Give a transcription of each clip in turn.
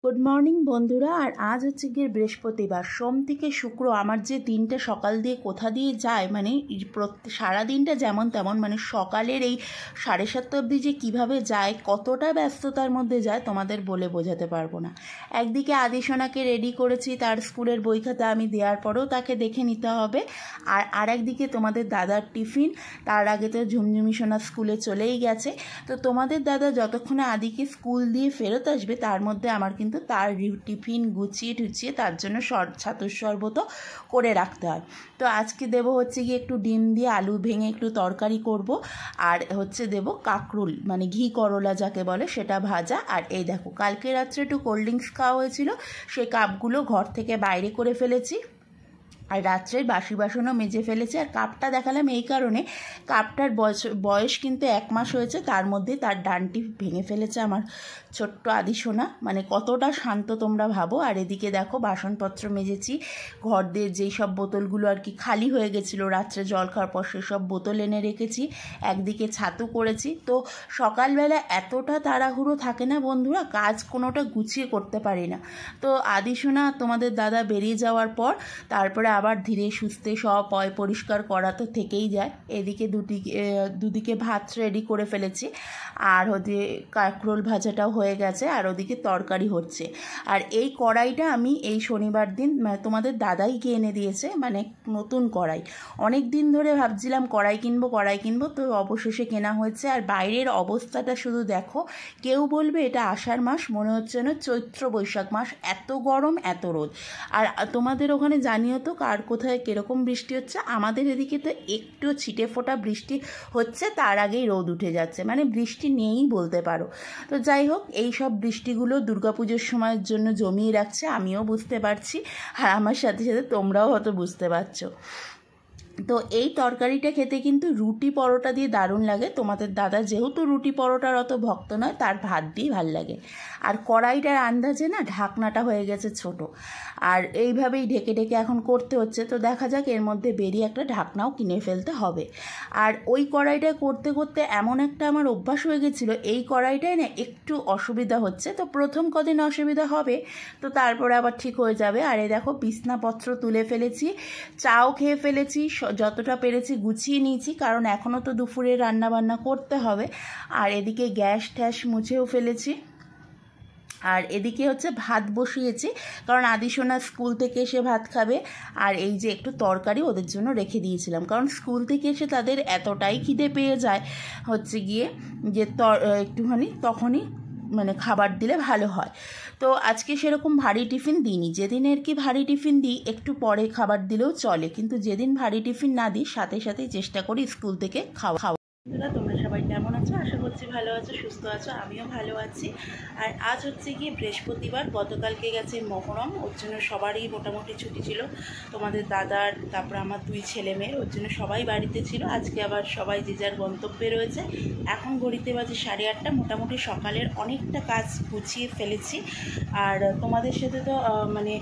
Good morning বন্ধুরা। আর আজ হচ্ছে গিয়ে বৃহস্পতিবার, সোম থেকে শুক্র আমার যে দিনটা সকাল দিয়ে কোথা দিয়ে যায়, মানে সারা দিনটা যেমন তেমন, মানে সকালের এই 7:30 অবধি যে কীভাবে যায়, কতটা ব্যস্ততার মধ্যে যায় তোমাদের বলে বোঝাতে পারবো না। একদিকে আদিসোনাকে রেডি করেছি, তার স্কুলের বই খাতা আমি দেওয়ার পরেও তাকে দেখে নিতে হবে। আর একদিকে তোমাদের দাদার টিফিন, তার আগে তো ঝুমঝুমি সোনা স্কুলে চলেই গেছে। তো তোমাদের দাদা যতক্ষণে আদিকে স্কুল দিয়ে ফেরত আসবে তার মধ্যে আমার কিন্তু তার টিফিন গুছিয়ে টুচিয়ে তার জন্য ছাতুর শরবতও করে রাখতে হয়। তো আজকে দেবো হচ্ছে গিয়ে একটু ডিম দিয়ে আলু ভেঙে একটু তরকারি করব, আর হচ্ছে দেবো কাকরুল মানে ঘি করলা যাকে বলে সেটা ভাজা। আর এই দেখো, কালকে রাত্রে একটু কোল্ড ড্রিঙ্কস খাওয়া হয়েছিল, সেই কাপগুলো ঘর থেকে বাইরে করে ফেলেছি, আর রাত্রের বাসি বাসনও মেজে ফেলেছে। আর কাপটা দেখালাম এই কারণে, কাপটার বয়স কিন্তু 1 মাস হয়েছে, তার মধ্যে তার ডানটি ভেঙে ফেলেছে আমার ছোট্ট আদিসোনা। মানে কতটা শান্ত তোমরা ভাবো। আর এদিকে দেখো বাসনপত্র মেজেছি, ঘর দিয়ে যেই সব বোতলগুলো আর কি খালি হয়ে গেছিলো রাত্রে জল খাওয়ার পর, সেসব বোতল এনে রেখেছি। একদিকে ছাতু করেছি। তো সকালবেলা এতটা তাড়াহুড়ো থাকে না বন্ধুরা, কাজ কোনোটা গুছিয়ে করতে পারি না। তো আদিসোনা তোমাদের দাদা বেরিয়ে যাওয়ার পর তারপরে আবার ধীরে সুস্থে সব পরিষ্কার করা তো থেকেই যায়। এদিকে দুদিকে ভাত রেডি করে ফেলেছি, আর ওদিকে কাঁকরোল ভাজাটাও হয়ে গেছে, আর ওদিকে তরকারি হচ্ছে। আর এই কড়াইটা আমি এই শনিবার দিন তোমাদের দাদাই গিয়ে এনে দিয়েছে, মানে নতুন কড়াই। অনেক দিন ধরে ভাবছিলাম কড়াই কিনবো, তো অবশেষে কেনা হয়েছে। আর বাইরের অবস্থাটা শুধু দেখো, কেউ বলবে এটা আষাঢ় মাস, মনে হচ্ছে না চৈত্র বৈশাখ মাস, এত গরম এত রোদ। আর তোমাদের ওখানে জানিও তো কার কোথায় কীরকম বৃষ্টি হচ্ছে। আমাদের এদিকে তো একটু ছিটে ফোটা বৃষ্টি হচ্ছে, তার আগেই রোদ উঠে যাচ্ছে, মানে বৃষ্টি নেই বলতে পারো। তো যাই হোক, এই সব বৃষ্টিগুলো দুর্গাপুজোর সময়ের জন্য জমিয়ে রাখছে, আমিও বুঝতে পারছি, আর আমার সাথে সাথে তোমরাও হয়তো বুঝতে পারছো। তো এই তরকারিটা খেতে কিন্তু রুটি পরোটা দিয়ে দারুণ লাগে। তোমাদের দাদা যেহেতু রুটি পরোটার অত ভক্ত নয়, তার ভাত দিয়েই ভাল লাগে। আর কড়াইটার আন্দাজে না ঢাকনাটা হয়ে গেছে ছোট, আর এইভাবেই ঢেকে ঢেকে এখন করতে হচ্ছে। তো দেখা যাক, এর মধ্যে বেরিয়ে একটা ঢাকনাও কিনে ফেলতে হবে। আর ওই কড়াইটা করতে করতে এমন একটা আমার অভ্যাস হয়ে গেছিলো, এই কড়াইটায় না একটু অসুবিধা হচ্ছে। তো প্রথম কদিন অসুবিধা হবে, তো তারপরে আবার ঠিক হয়ে যাবে। আর এই দেখো বিছনাপত্র তুলে ফেলেছি, চাও খেয়ে ফেলেছি, যতটা পেরেছি গুছিয়ে নিয়েছি, কারণ এখনও তো দুপুরে রান্নাবান্না করতে হবে। আর এদিকে গ্যাস ট্যাস মুছেও ফেলেছি। আর এদিকে হচ্ছে ভাত বসিয়েছি, কারণ আদিসোনা স্কুল থেকে এসে ভাত খাবে। আর এই যে একটু তরকারি ওদের জন্য রেখে দিয়েছিলাম, কারণ স্কুল থেকে এসে তাদের এতটাই খিদে পেয়ে যায় হচ্ছে গিয়ে যে একটুখানি তখনই মানে খাবার দিলে ভালো হয়। তো আজকে সেরকম ভারী টিফিন দিইনি, যেদিন আর কি ভারী টিফিন দিই একটু পরে খাবার দিলেও চলে, কিন্তু যেদিন ভারী টিফিন না দিই সাথে সাথেই চেষ্টা করি স্কুল থেকে খাওয়া। তোমরা সবাই কেমন আছো? আশা করছি ভালো আছো, সুস্থ আছো, আমিও ভালো আছি। আর আজ হচ্ছে গিয়ে বৃহস্পতিবার, গতকালকে গেছে মহরম, ওর জন্য সবারই মোটামুটি ছুটি ছিল, তোমাদের দাদার, তারপর আমার 2 ছেলে মেয়ের, ওর জন্য সবাই বাড়িতে ছিল। আজকে আবার সবাই যে যার গন্তব্যে রয়েছে। এখন ঘড়িতে বাজে 8:30, মোটামুটি সকালের অনেকটা কাজ গুছিয়ে ফেলেছি। আর তোমাদের সাথে তো মানে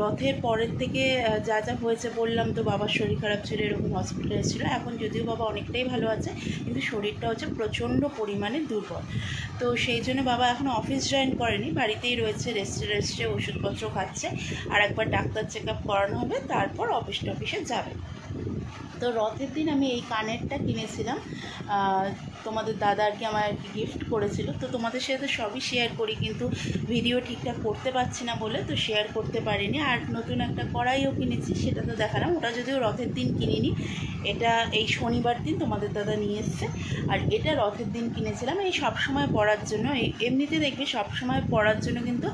রথের পরের থেকে যা যা হয়েছে বললাম, তো বাবার শরীর খারাপ ছিল, এরকম হসপিটালে ছিল। এখন যদিও বাবা অনেকটাই ভালো আছে, কিন্তু শরীরটা হচ্ছে প্রচণ্ড পরিমাণে দুর্বল। তো সেই জন্য বাবা এখন অফিস জয়েন করেনি, বাড়িতেই রয়েছে, রেস্টে ওষুধপত্র খাচ্ছে। আর একবার ডাক্তার চেক আপ করানো হবে, তারপর অফিসে যাবে। তো রথের দিন আমি এই কানেরটা কিনেছিলাম, তোমাদের দাদা আর কি আমার আর কি গিফট করেছিল। তো তোমাদের সাথে সবই শেয়ার করি, কিন্তু ভিডিও ঠিকঠাক করতে পারছি না বলে তো শেয়ার করতে পারিনি। আর নতুন একটা কড়াইও কিনেছি, সেটা তো দেখালাম, ওটা যদিও রথের দিন কিনিনি, এটা এই শনিবার দিন তোমাদের দাদা নিয়ে এসছে। আর এটা রথের দিন কিনেছিলাম এই সবসময় পরার জন্য। এমনিতে দেখবে সবসময় পরার জন্য কিন্তু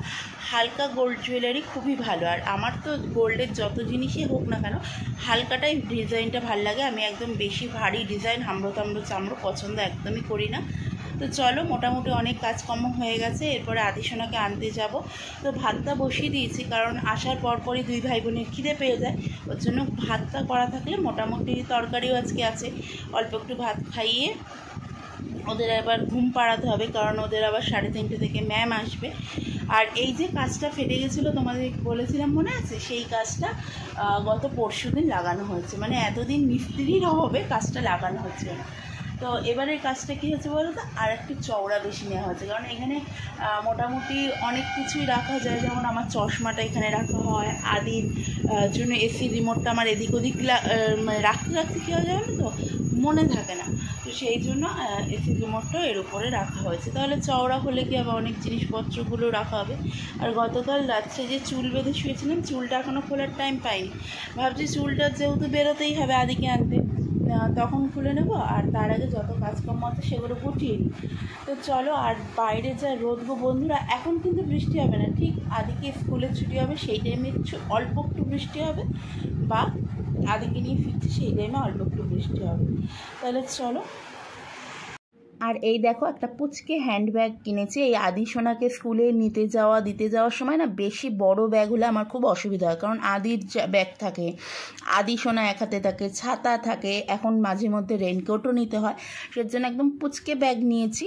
হালকা গোল্ড জুয়েলারি খুবই ভালো। আর আমার তো গোল্ডের যত জিনিসই হোক না কেন, হালকাটাই ডিজাইনটা ভালো লাগে। আমি একদম বেশি ভারী ডিজাইন হামড়ো চামড়ো পছন্দ একদমই করি না। তো চলো, মোটামুটি অনেক কাজকর্ম হয়ে গেছে, এরপরে আদিসোনাকে আনতে যাব। তো ভাতটা বসিয়ে দিয়েছি, কারণ আসার পরপরই 2 ভাই বোনের খিদে পেয়ে যায়, ওর জন্য ভাতটা করা থাকলে মোটামুটি তরকারিও আজকে আছে, অল্প একটু ভাত খাইয়ে ওদের আবার ঘুম পাড়াতে হবে, কারণ ওদের আবার 3:30 থেকে ম্যাম আসবে। আর এই যে কাজটা ফেটে গেছিলো তোমাদের বলেছিলাম মনে আছে, সেই কাজটা গত পরশু দিন লাগানো হয়েছে, মানে এতদিন মিস্ত্রির অভাবে কাজটা লাগানো হচ্ছে না। তো এবারের কাজটা কী হচ্ছে বলো তো, আর একটু চওড়া বেশি নেওয়া হয়েছে, কারণ এখানে মোটামুটি অনেক কিছুই রাখা যায়। যেমন আমার চশমাটা এখানে রাখা হয়, আদির জন্য এসি রিমোটটা আমার এদিক ওদিক মানে রাখতে রাখতে কী হয়ে যাবে না তো মনে থাকে না, তো সেই জন্য এসি রিমোটটা এর উপরে রাখা হয়েছে। তাহলে চওড়া হলে কি হবে, অনেক জিনিসপত্রগুলো রাখা হবে। আর গতকাল রাত্রে যে চুল বেঁধে শুয়েছিলাম, চুলটা এখনও খোলার টাইম পাইনি, ভাবছি চুলটা যেহেতু বেরোতেই হবে আদিকে আনতে, তখন খুলে নেব, আর তার আগে যত কাজকর্ম আছে সেগুলো গুটিয়ে নিই। তো চলো, আর বাইরে যা রোদ গো বন্ধুরা, এখন কিন্তু বৃষ্টি হবে না, ঠিক আদিকে স্কুলে ছুটি হবে সেই টাইমে অল্প একটু বৃষ্টি হবে, বা আদিকে নিয়ে ফিরছি সেই টাইমে অল্প একটু বৃষ্টি হবে। তাহলে চলো। আর এই দেখো একটা পুচকে হ্যান্ডব্যাগ কিনেছি, এই আদি সোনাকে স্কুলে দিতে যাওয়ার সময় না বেশি বড় ব্যাগ হলে আমার খুব অসুবিধা হয়, কারণ আদির ব্যাগ থাকে, আদি সোনা এক হাতে থাকে, ছাতা থাকে, এখন মাঝে মধ্যে রেনকোটও নিতে হয়, সেজন্য একদম পুচকে ব্যাগ নিয়েছি,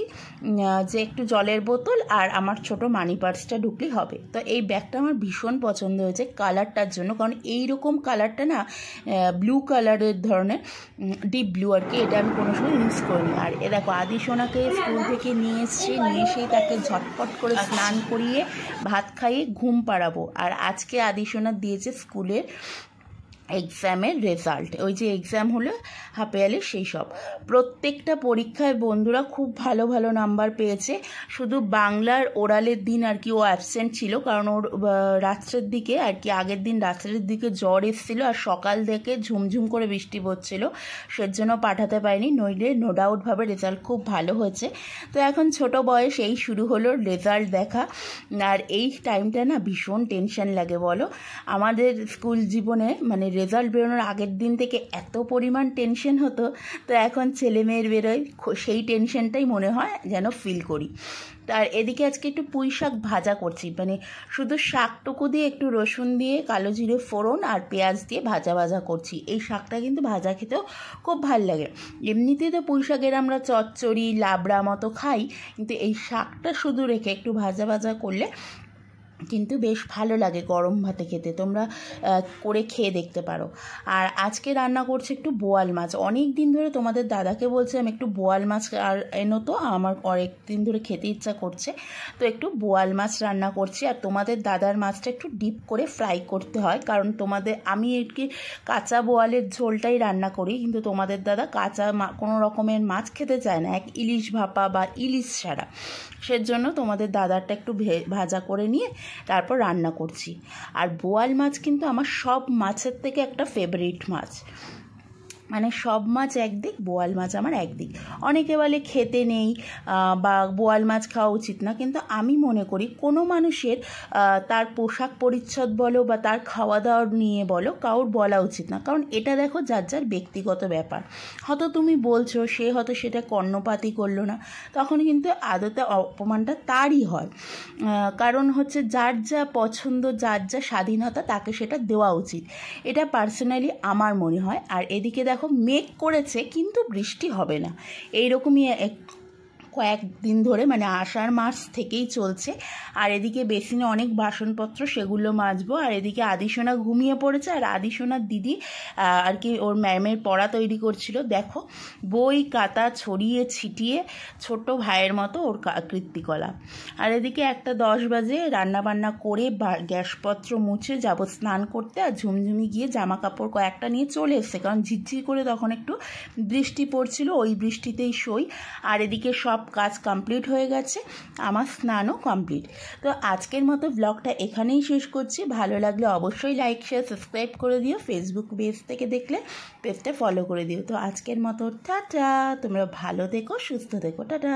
যে একটু জলের বোতল আর আমার ছোট মানি পার্সটা ঢুকলেই হবে। তো এই ব্যাগটা আমার ভীষণ পছন্দ হয়েছে কালারটার জন্য, কারণ এইরকম কালারটা না ব্লু কালারের ধরনের, ডিপ ব্লু আর কি, এটা আমি কোনো সময় ইউজ করিনি। আর এ দেখো আদি সোনাকে স্কুল থেকে নিয়ে এসেই তাকে ঝটপট করে স্নান করিয়ে ভাত খাইয়ে ঘুম পাড়াবো। আর আজকে আদি সোনা দিয়েছে স্কুলের এক্সামের রেজাল্ট, ওই যে এক্সাম হলো হাফ ইয়ারলি, সেই সব প্রত্যেকটা পরীক্ষায় বন্ধুরা খুব ভালো ভালো নাম্বার পেয়েছে। শুধু বাংলার ওরালের দিন আর কি ও অ্যাবসেন্ট ছিল, কারণ ওর রাত্রের দিকে আর কি আগের দিন রাত্রের দিকে জ্বর এসেছিলো, আর সকাল থেকে ঝুমঝুম করে বৃষ্টি পড়ছিল, সেজন্য পাঠাতে পারিনি, নইলে নো ডাউটভাবে রেজাল্ট খুব ভালো হয়েছে। তো এখন ছোট বয়স, এই শুরু হলো রেজাল্ট দেখা, আর এই টাইমটা না ভীষণ টেনশন লাগে বলো। আমাদের স্কুল জীবনে মানে রেজাল্ট বেরোনোর আগের দিন থেকে এত পরিমাণ টেনশন হতো, তো এখন ছেলে মেয়ের বেরোয় সেই টেনশনটাই মনে হয় যেন ফিল করি। আর এদিকে আজকে একটু পুঁই শাক ভাজা করছি, মানে শুধু শাকটুকু দিয়ে একটু রসুন দিয়ে কালো জিরে ফোড়ন আর পেঁয়াজ দিয়ে ভাজা করছি। এই শাকটা কিন্তু ভাজা খেতেও খুব ভাল লাগে। এমনিতেই তো পুঁই শাকের আমরা চচ্চড়ি লাবড়া মতো খাই, কিন্তু এই শাকটা শুধু রেখে একটু ভাজা করলে কিন্তু বেশ ভালো লাগে গরম ভাতে খেতে, তোমরা করে খেয়ে দেখতে পারো। আর আজকে রান্না করছি একটু বোয়াল মাছ, অনেক দিন ধরে তোমাদের দাদাকে বলছিলাম একটু বোয়াল মাছ আর এনো, তো আমার অনেক দিন ধরে খেতে ইচ্ছা করছে, তো একটু বোয়াল মাছ রান্না করছি। আর তোমাদের দাদার মাছটা একটু ডিপ করে ফ্রাই করতে হয়, কারণ আমি কি কাঁচা বোয়ালের ঝোলটাই রান্না করি, কিন্তু তোমাদের দাদা কাঁচা কোনো রকমের মাছ খেতে চায় না, এক ইলিশ ভাপা বা ইলিশ ছাড়া, সেজন্য তোমাদের দাদারটা একটু ভাজা করে নিয়ে তারপর রান্না করছি। আর বোয়াল মাছ কিন্তু আমার সব মাছের থেকে একটা ফেভারিট মাছ, মানে সব মাছ একদিক, বোয়াল মাছ আমার একদিক। অনেকে বলে খেতে নেই বা বোয়াল মাছ খাওয়া উচিত না, কিন্তু আমি মনে করি কোনো মানুষের তার পোশাক পরিচ্ছদ বলো বা তার খাওয়া দাওয়ার নিয়ে বলো কারোর বলা উচিত না, কারণ এটা দেখো যার যার ব্যক্তিগত ব্যাপার। হয়তো তুমি বলছো, সে হয়তো সেটা কর্ণপাতই করলো না, তখন কিন্তু আদতে অপমানটা তারই হয়, কারণ হচ্ছে যার যা পছন্দ, যার যা স্বাধীনতা, তাকে সেটা দেওয়া উচিত, এটা পার্সোনালি আমার মনে হয়। আর এদিকে দেখো মেঘ করেছে কিন্তু বৃষ্টি হবে না, এইরকমই কয়েকদিন ধরে, মানে আষাঢ় মাস থেকেই চলছে। আর এদিকে বেসিনে অনেক বাসনপত্র, সেগুলো মাজবো। আর এদিকে আদিসোনা ঘুমিয়ে পড়েছে, আর আদিসোনার দিদি আর কি ওর ম্যামের পড়া তৈরি করছিল, দেখো বই খাতা ছড়িয়ে ছিটিয়ে ছোট ভাইয়ের মতো ওর কীর্তিকলা। আর এদিকে 1:10 বাজে, রান্নাবান্না করে গ্যাসপত্র মুছে যাব স্নান করতে, আর ঝুমঝুমি গিয়ে জামা কাপড় কয়েকটা নিয়ে চলে এসছে, কারণ ঝিরঝির করে তখন একটু বৃষ্টি পড়ছিল, ওই বৃষ্টিতেই সই। আর এদিকে সব কাজ কমপ্লিট হয়ে গেছে, আমার স্নানও কমপ্লিট। তো আজকের মতো ব্লগটা এখানেই শেষ করছি। ভালো লাগলে অবশ্যই লাইক শেয়ার সাবস্ক্রাইব করে দিও, ফেসবুক পেজ থেকে দেখলে পেজটা ফলো করে দিও। তো আজকের মতো টাটা, তোমরা ভালো থেকো, সুস্থ থেকো, টাটা।